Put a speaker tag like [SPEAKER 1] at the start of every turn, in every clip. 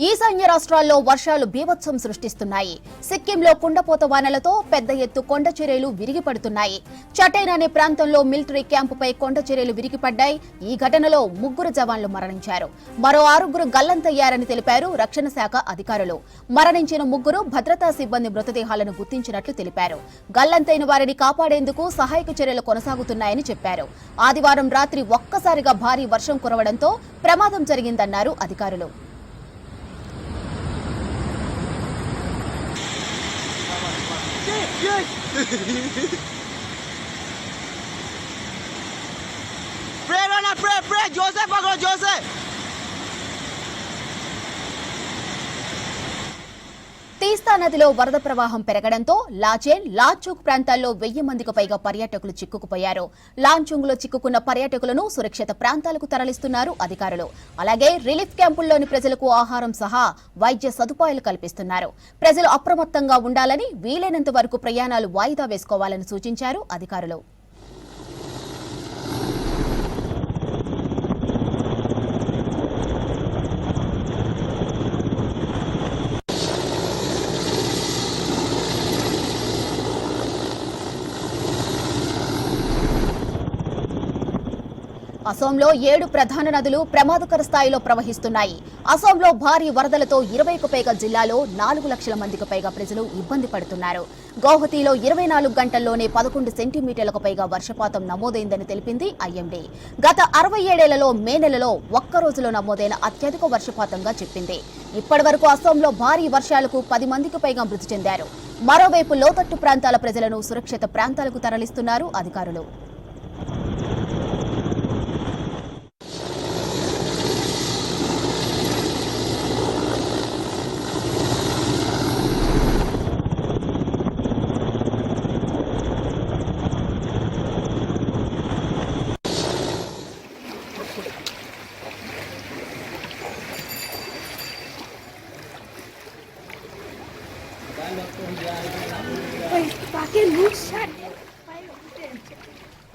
[SPEAKER 1] ఈశాన్య రాష్ట్రాల్లో వర్షాలు బీభత్సం సృష్టిస్తున్నాయి. సిక్కింలో కుండపోత వానలతో పెద్ద ఎత్తు కొండ చర్యలు విరిగిపడుతున్నాయి. చటైన్ అనే ప్రాంతంలో మిలిటరీ క్యాంపుపై కొండ చర్యలు విరిగిపడ్డాయి. ఈ ఘటనలో 3 జవాన్లు మరణించారు. మరో 6 గల్లంతయ్యారని తెలిపారు రక్షణ శాఖ అధికారులు. మరణించిన 3 భద్రతా సిబ్బంది మృతదేహాలను గుర్తించినట్లు తెలిపారు. గల్లంతైన వారిని కాపాడేందుకు సహాయక చర్యలు కొనసాగుతున్నాయని చెప్పారు. ఆదివారం రాత్రి ఒక్కసారిగా భారీ వర్షం కురవడంతో ప్రమాదం జరిగిందన్నారు అధికారులు.
[SPEAKER 2] Pray, Joseph, Joseph.
[SPEAKER 1] తీస్తా నదిలో వరద ప్రవాహం పెరగడంతో లాచెన్, లాచూక్ ప్రాంతాల్లో 1000 మందికి పైగా పర్యాటకులు చిక్కుకుపోయారు. లాంచుంగ్ లో చిక్కుకున్న పర్యాటకులను సురక్షిత ప్రాంతాలకు తరలిస్తున్నారు అధికారులు. అలాగే రిలీఫ్ క్యాంపుల్లోని ప్రజలకు ఆహారం సహా వైద్య సదుపాయాలు కల్పిస్తున్నారు. ప్రజలు అప్రమత్తంగా ఉండాలని, వీలైనంత వరకు ప్రయాణాలు వాయిదా వేసుకోవాలని సూచించారు అధికారులు. అసోంలో 7 ప్రధాన నదులు ప్రమాదకర స్థాయిలో ప్రవహిస్తున్నాయి. అసోంలో భారీ వరదలతో 20కు పైగా జిల్లాలో 4 లక్షల మందికి పైగా ప్రజలు ఇబ్బంది పడుతున్నారు. గౌహతిలో 24 గంటల్లోనే 11 సెంటీమీటర్లకు పైగా వర్షపాతం నమోదైందని తెలిపింది ఐఎండీ. గత 67 ఏళ్లలో మే నెలలో ఒక్క రోజులో నమోదైన అత్యధిక వర్షపాతంగా చెప్పింది. ఇప్పటి వరకు అసోంలో భారీ వర్షాలకు 10 మందికి పైగా మృతి చెందారు. మరోవైపు లోతట్టు ప్రాంతాల ప్రజలను సురక్షిత ప్రాంతాలకు తరలిస్తున్నారు అధికారులు.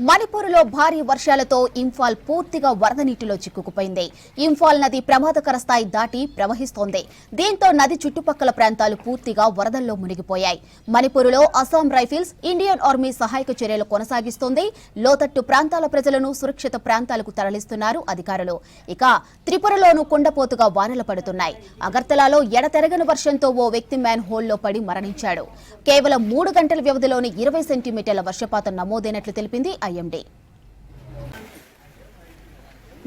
[SPEAKER 1] మణిపూర్లో భారీ వర్షాలతో ఇంఫాల్ పూర్తిగా వరద నీటిలో చిక్కుకుపోయింది. ఇంఫాల్ నది ప్రమాదకర స్థాయి దాటి ప్రవహిస్తోంది. దీంతో నది చుట్టుపక్కల ప్రాంతాలు పూర్తిగా వరదల్లో మునిగిపోయాయి. మణిపూర్లో అస్సాం రైఫిల్స్, ఇండియన్ ఆర్మీ సహాయక చర్యలు కొనసాగిస్తోంది. లోతట్టు ప్రాంతాల ప్రజలను సురక్షిత ప్రాంతాలకు తరలిస్తున్నారు అధికారులు. ఇక త్రిపురలోనూ కుండపోతుగా వానలు పడుతున్నాయి. అగర్తలాలో ఎడతెరగని వర్షంతో ఓ వ్యక్తి మ్యాన్ హోల్లో పడి మరణించాడు. కేవలం 3 గంటల వ్యవధిలోని 20 సెంటీమీటర్ల వర్షపాతం నమోదైనట్లు తెలిపింది ఐఎండీ.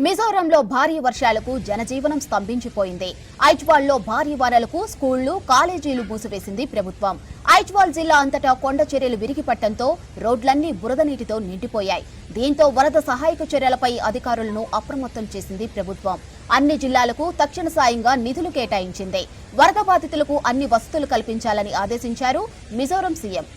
[SPEAKER 1] మిజోరంలో భారీ వర్షాలకు జనజీవనం స్తంభించిపోయింది. ఐజ్వాల్లో భారీ వానలకు స్కూళ్లు, కాలేజీలు మూసివేసింది ప్రభుత్వం. ఐజ్వాల్ జిల్లా అంతటా కొండ చర్యలు విరిగిపట్టడంతో రోడ్లన్నీ బురద నీటితో నిండిపోయాయి. దీంతో వరద సహాయక చర్యలపై అధికారులను అప్రమత్తం చేసింది ప్రభుత్వం. అన్ని జిల్లాలకు తక్షణ సాయంగా నిధులు కేటాయించింది. వరద బాధితులకు అన్ని వసతులు కల్పించాలని ఆదేశించారు మిజోరం సీఎం.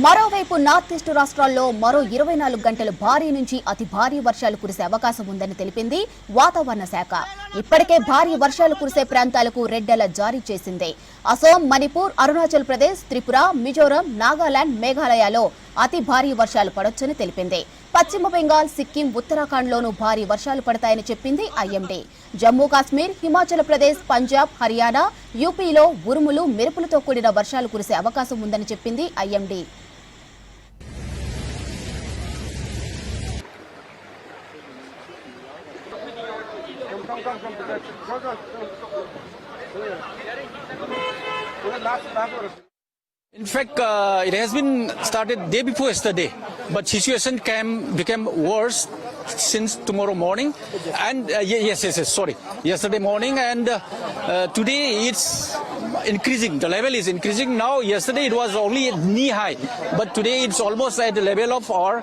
[SPEAKER 1] మరోవైపు నార్త్ ఈస్ట్ రాష్ట్రాల్లో మరో 24 గంటలు భారీ నుంచి అతి భారీ వర్షాలు కురిసే అవకాశం ఉందని తెలిపింది వాతావరణ శాఖ. ఇప్పటికే భారీ వర్షాలు కురిసే ప్రాంతాలకు రెడ్ అలర్ట్ జారీ చేసింది. అసోం, మణిపూర్, అరుణాచల్ ప్రదేశ్, త్రిపుర, మిజోరం, నాగాలాండ్, మేఘాలయలో అతి భారీ వర్షాలు పడొచ్చని తెలిపింది. పశ్చిమ బెంగాల్, సిక్కిం, ఉత్తరాఖండ్లోనూ భారీ వర్షాలు పడతాయని చెప్పింది ఐఎండీ. జమ్మూ కాశ్మీర్, హిమాచల్ ప్రదేశ్, పంజాబ్, హర్యానా, యూపీలో ఉరుములు, మెరుపులతో కూడిన వర్షాలు కురిసే అవకాశం ఉందని చెప్పింది IMD.
[SPEAKER 3] In fact, it has been started day before yesterday, but situation became worse since tomorrow morning. And yesterday morning, and today it's increasing. The level is increasing now. Yesterday it was only knee high, but today it's almost at the level of our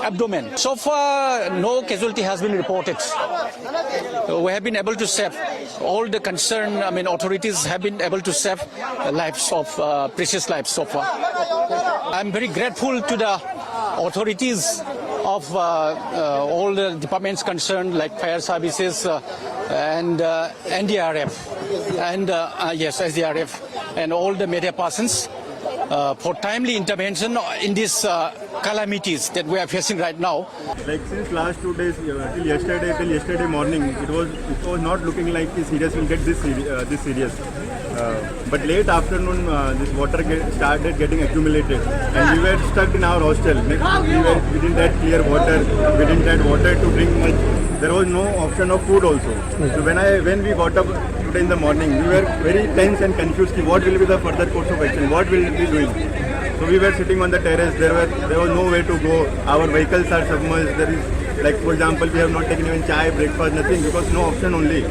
[SPEAKER 3] abdomen. So far, no casualty has been reported. We have been able to save all the concerned. Authorities have been able to save lives of precious lives so far. I'm very grateful to the authorities of all the departments concerned, like fire services and NDRF and SDRF and all the media persons for timely intervention in these calamities that we are facing right now.
[SPEAKER 2] Like since last 2 days till yesterday morning, it was not looking like the serious will get this serious. But late afternoon, this water started getting accumulated, and we were stuck in our hostel. We didn't have clear water. We didn't have water to drink much. There was no option of food also. So when we got up today in the morning, we were very tense and confused. What will be the further course of action? What will we be doing? So we were sitting on the terrace. There was no way to go. Our vehicles are submerged. There is, like for example, we have not taken even chai, breakfast, nothing, because no option only.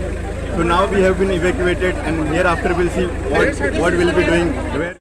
[SPEAKER 2] So now we have been evacuated, and hereafter we'll see what we'll be doing.